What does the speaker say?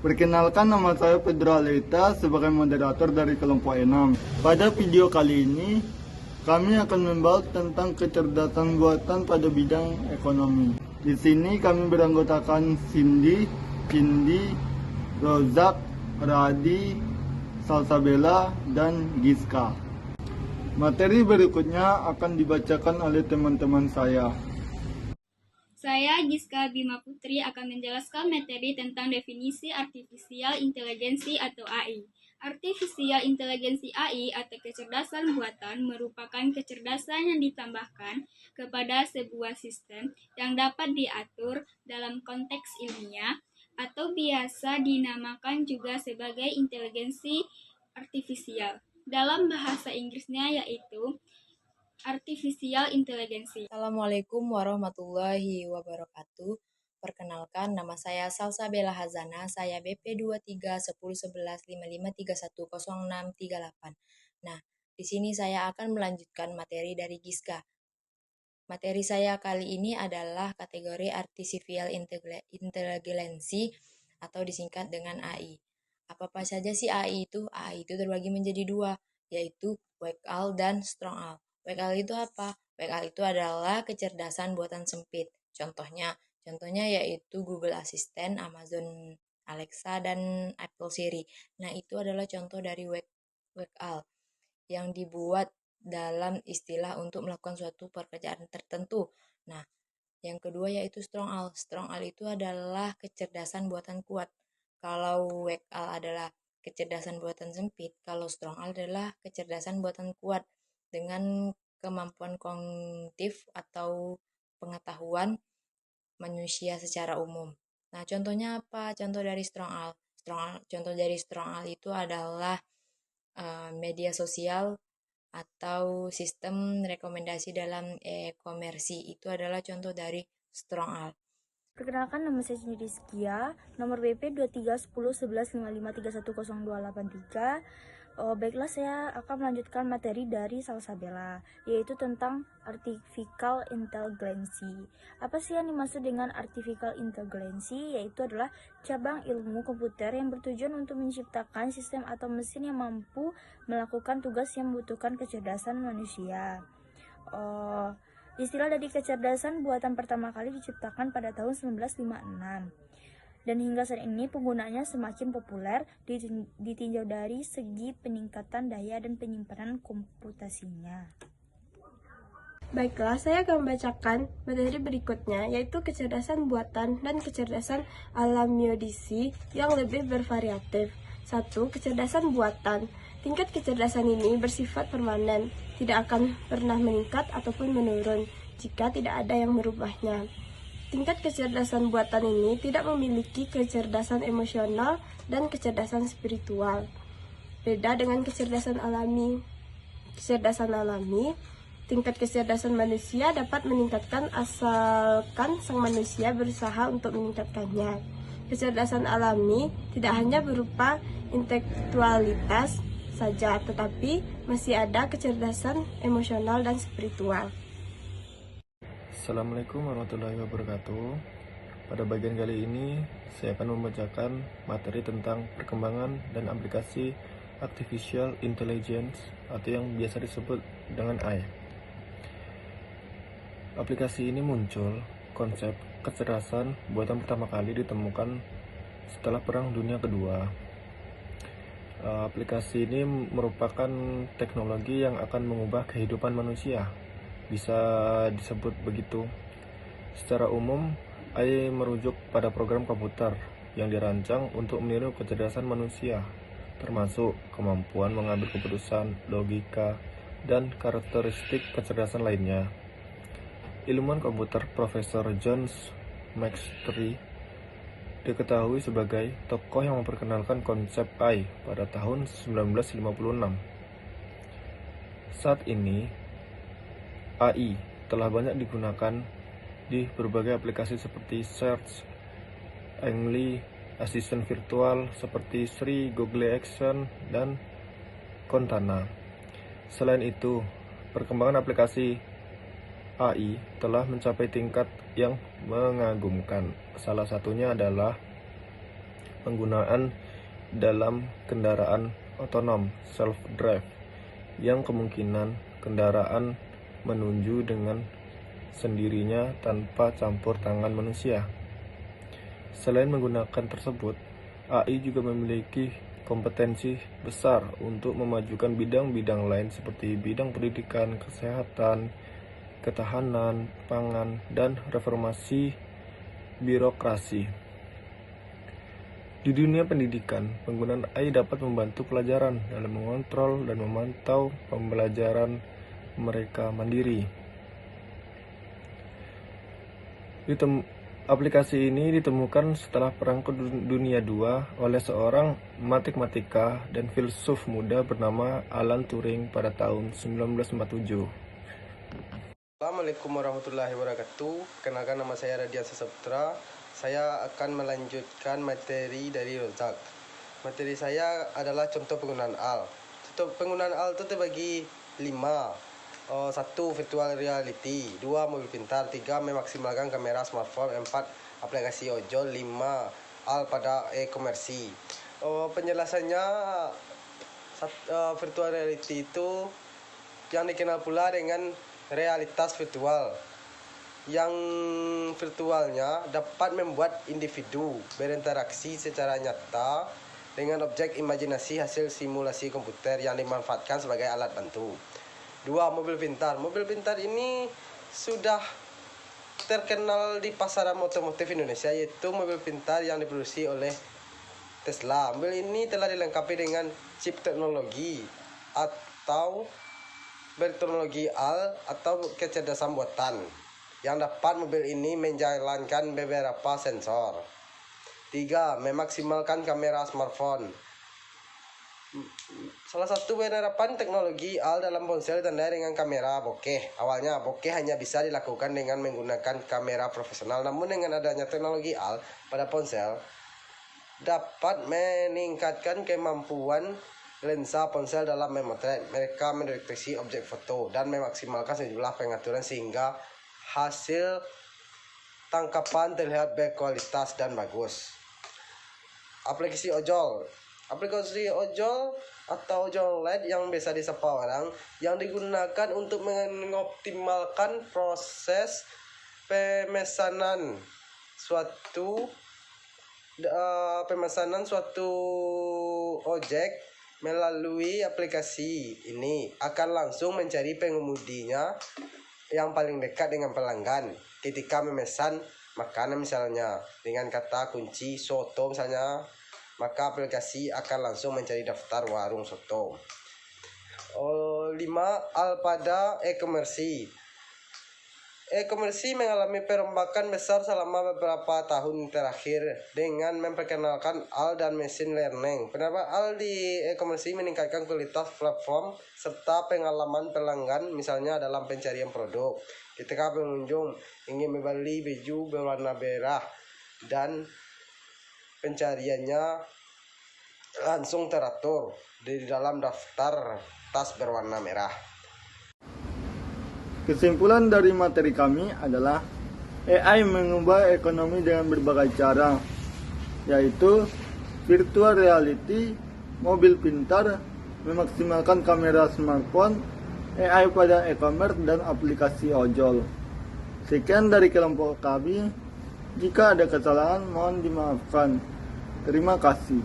Perkenalkan, nama saya Pedro Alita sebagai moderator dari kelompok 6. Pada video kali ini, kami akan membahas tentang kecerdasan buatan pada bidang ekonomi. Di sini kami beranggotakan Cindy, Rozak, Radi, Salsabella, dan Giska. Materi berikutnya akan dibacakan oleh teman-teman saya. Saya, Giska Bima Putri, akan menjelaskan materi tentang definisi Artificial Intelligence atau AI. Artificial Intelligence AI atau kecerdasan buatan merupakan kecerdasan yang ditambahkan kepada sebuah sistem yang dapat diatur dalam konteks ilmiah atau biasa dinamakan juga sebagai inteligensi artifisial. Dalam bahasa Inggrisnya yaitu Artificial Intelligence. Assalamualaikum warahmatullahi wabarakatuh. Perkenalkan, nama saya Salsabella Hazana, saya BP 23101155310638. Nah, di sini saya akan melanjutkan materi dari Giska. Materi saya kali ini adalah kategori Artificial Intelligence atau disingkat dengan AI. Apa saja sih AI itu? AI itu terbagi menjadi dua, yaitu Weck-Al dan Strong-Al. Weck-Al itu apa? Weck-Al itu adalah kecerdasan buatan sempit. Contohnya yaitu Google Assistant, Amazon Alexa, dan Apple Siri. Nah, itu adalah contoh dari Weck-Al yang dibuat dalam istilah untuk melakukan suatu pekerjaan tertentu. Nah, yang kedua yaitu Strong-Al. Strong-Al itu adalah kecerdasan buatan kuat. Kalau Weck-Al adalah kecerdasan buatan sempit, kalau Strong-Al adalah kecerdasan buatan kuat dengan kemampuan kognitif atau pengetahuan manusia secara umum. Nah, contohnya apa? Contoh dari Strong-Al itu adalah media sosial atau sistem rekomendasi dalam e-komersi. Itu adalah contoh dari Strong-Al. Perkenalkan, nama saya Cindy Rizkia, nomor BP 23101155310283. Baiklah, saya akan melanjutkan materi dari Salsabella, yaitu tentang Artificial Intelligence. Apa sih yang dimaksud dengan Artificial Intelligence? Yaitu adalah cabang ilmu komputer yang bertujuan untuk menciptakan sistem atau mesin yang mampu melakukan tugas yang membutuhkan kecerdasan manusia. Istilah dari kecerdasan buatan pertama kali diciptakan pada tahun 1956. Dan hingga saat ini penggunaannya semakin populer ditinjau dari segi peningkatan daya dan penyimpanan komputasinya. Baiklah, saya akan membacakan materi berikutnya, yaitu kecerdasan buatan dan kecerdasan alamiodisi yang lebih bervariatif. 1. Kecerdasan buatan. Tingkat kecerdasan ini bersifat permanen, tidak akan pernah meningkat ataupun menurun jika tidak ada yang merubahnya. Tingkat kecerdasan buatan ini tidak memiliki kecerdasan emosional dan kecerdasan spiritual. Beda dengan kecerdasan alami. Tingkat kecerdasan manusia dapat meningkatkan asalkan sang manusia berusaha untuk meningkatkannya. Kecerdasan alami tidak hanya berupa intelektualitas saja, tetapi masih ada kecerdasan emosional dan spiritual. Assalamualaikum warahmatullahi wabarakatuh. Pada bagian kali ini, saya akan membacakan materi tentang perkembangan dan aplikasi Artificial Intelligence atau yang biasa disebut dengan AI. Aplikasi ini muncul, konsep kecerdasan buatan pertama kali ditemukan setelah Perang Dunia Kedua. Aplikasi ini merupakan teknologi yang akan mengubah kehidupan manusia, bisa disebut begitu. Secara umum, AI merujuk pada program komputer yang dirancang untuk meniru kecerdasan manusia, termasuk kemampuan mengambil keputusan, logika, dan karakteristik kecerdasan lainnya. Ilmuwan komputer Profesor John McStry diketahui sebagai tokoh yang memperkenalkan konsep AI pada tahun 1956. Saat ini, AI telah banyak digunakan di berbagai aplikasi seperti Search, Engly, asisten virtual seperti Siri, Google Action, dan Cortana. Selain itu, perkembangan aplikasi AI telah mencapai tingkat yang mengagumkan. Salah satunya adalah penggunaan dalam kendaraan otonom self-drive yang kemungkinan kendaraan menuju dengan sendirinya tanpa campur tangan manusia. Selain menggunakan tersebut, AI juga memiliki kompetensi besar untuk memajukan bidang-bidang lain seperti bidang pendidikan, kesehatan, ketahanan pangan, dan reformasi birokrasi. Di dunia pendidikan, penggunaan AI dapat membantu pelajaran dalam mengontrol dan memantau pembelajaran mereka mandiri. Aplikasi ini ditemukan setelah Perang Dunia II oleh seorang matematika dan filsuf muda bernama Alan Turing pada tahun 1947. Assalamualaikum warahmatullahi wabarakatuh. Kenalkan, nama saya Radian Sasaputra. Saya akan melanjutkan materi dari Rozak. Materi saya adalah contoh penggunaan AL. Contoh penggunaan AL itu terbagi 5. 1. Virtual reality. 2. Mobil pintar. 3. Memaksimalkan kamera smartphone. 4. Aplikasi ojol. 5. AL pada e-komersi. Penjelasannya, virtual reality itu yang dikenal pula dengan realitas virtual. Yang virtualnya dapat membuat individu berinteraksi secara nyata dengan objek imajinasi hasil simulasi komputer yang dimanfaatkan sebagai alat bantu. 2. Mobil pintar. Mobil pintar ini sudah terkenal di pasaran otomotif Indonesia, yaitu mobil pintar yang diproduksi oleh Tesla. Mobil ini telah dilengkapi dengan chip teknologi atau berteknologi AL atau kecerdasan buatan, yang dapat mobil ini menjalankan beberapa sensor. 3. Memaksimalkan kamera smartphone. Salah satu penerapan teknologi AL dalam ponsel ditandai dengan kamera bokeh. Awalnya bokeh hanya bisa dilakukan dengan menggunakan kamera profesional, namun dengan adanya teknologi AL pada ponsel dapat meningkatkan kemampuan lensa ponsel dalam memotret. Mereka mendeteksi objek foto dan memaksimalkan sejumlah pengaturan sehingga hasil tangkapan terlihat berkualitas dan bagus. Aplikasi ojol. Aplikasi ojol atau ojol LED yang biasa disapa orang, yang digunakan untuk mengoptimalkan proses pemesanan suatu ojek melalui aplikasi ini akan langsung mencari pengemudinya yang paling dekat dengan pelanggan ketika memesan makanan, misalnya dengan kata kunci soto misalnya, maka aplikasi akan langsung mencari daftar warung soto. 5. AL pada e-komersi. E-komersi mengalami perombakan besar selama beberapa tahun terakhir dengan memperkenalkan AL dan machine learning. Penerapan AL di e-komersi meningkatkan kualitas platform serta pengalaman pelanggan, misalnya dalam pencarian produk. Ketika pengunjung ingin membeli baju berwarna merah dan pencariannya langsung teratur di dalam daftar tas berwarna merah. Kesimpulan dari materi kami adalah AI mengubah ekonomi dengan berbagai cara, yaitu virtual reality, mobil pintar, memaksimalkan kamera smartphone, AI pada e-commerce, dan aplikasi ojol. Sekian dari kelompok kami. Jika ada kesalahan, mohon dimaafkan. Terima kasih.